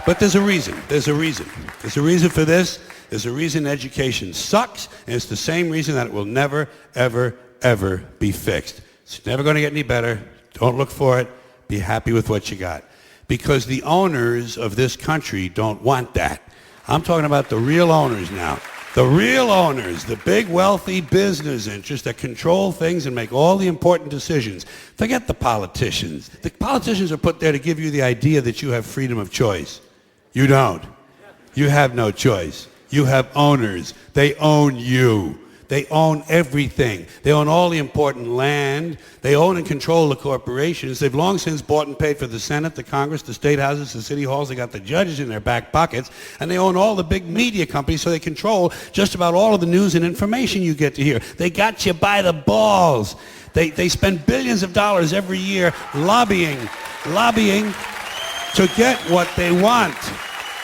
But there's a reason. There's a reason. There's a reason for this. There's a reason education sucks, and it's the same reason that it will never, ever, ever be fixed. It's never going to get any better. Don't look for it. Be happy with what you got. Because the owners of this country don't want that. I'm talking about the real owners now. The real owners, the big wealthy business interests that control things and make all the important decisions. Forget the politicians. The politicians are put there to give you the idea that you have freedom of choice. You don't. You have no choice. You have owners. They own you. They own everything. They own all the important land. They own and control the corporations. They've long since bought and paid for the Senate, the Congress, the state houses, the city halls. They got the judges in their back pockets. And they own all the big media companies, so they control just about all of the news and information you get to hear. They got you by the balls. They spend billions of dollars every year lobbying to get what they want.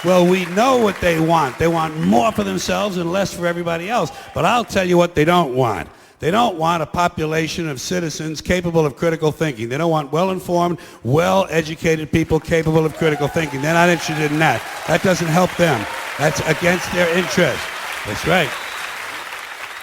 Well, we know what they want. They want more for themselves and less for everybody else. But I'll tell you what they don't want. They don't want a population of citizens capable of critical thinking. They don't want well-informed, well-educated people capable of critical thinking. They're not interested in that. That doesn't help them. That's against their interest. That's right.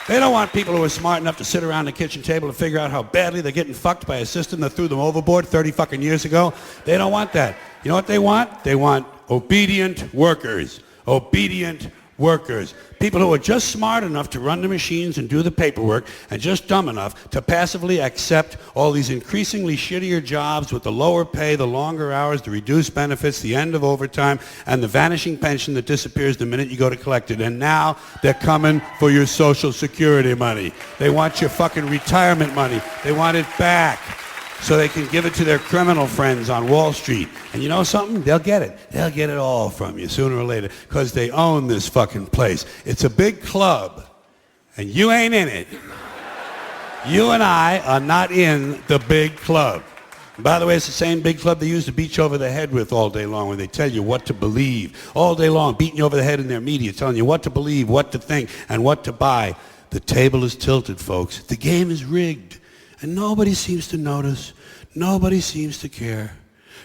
They don't want people who are smart enough to sit around the kitchen table and figure out how badly they're getting fucked by a system that threw them overboard 30 fucking years ago. They don't want that. You know what they want? They want obedient workers. Obedient workers. People who are just smart enough to run the machines and do the paperwork and just dumb enough to passively accept all these increasingly shittier jobs with the lower pay, the longer hours, the reduced benefits, the end of overtime, and the vanishing pension that disappears the minute you go to collect it. And now they're coming for your Social Security money. They want your fucking retirement money. They want it back, so they can give it to their criminal friends on Wall Street. And you know something? They'll get it. They'll get it all from you sooner or later, because they own this fucking place. It's a big club, and you ain't in it. You and I are not in the big club. And by the way, it's the same big club they use to beat you over the head with all day long when they tell you what to believe. All day long, beating you over the head in their media, telling you what to believe, what to think, and what to buy. The table is tilted, folks. The game is rigged. And nobody seems to notice. Nobody seems to care.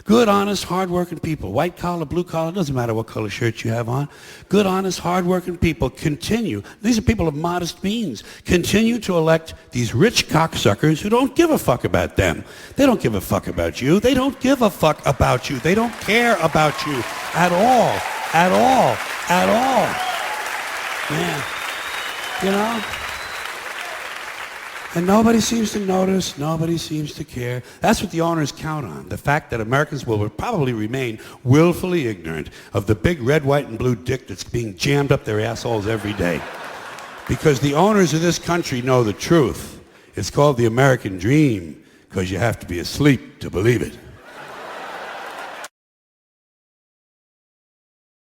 Good, honest, hard-working people, white collar, blue collar, doesn't matter what color shirt you have on. Good, honest, hard-working people continue. These are people of modest means. Continue to elect these rich cocksuckers who don't give a fuck about them. They don't give a fuck about you. They don't give a fuck about you. They don't care about you at all. At all. At all. Man, you know? And nobody seems to notice, nobody seems to care. That's what the owners count on, the fact that Americans will probably remain willfully ignorant of the big red, white, and blue dick that's being jammed up their assholes every day. Because the owners of this country know the truth. It's called the American dream, because you have to be asleep to believe it.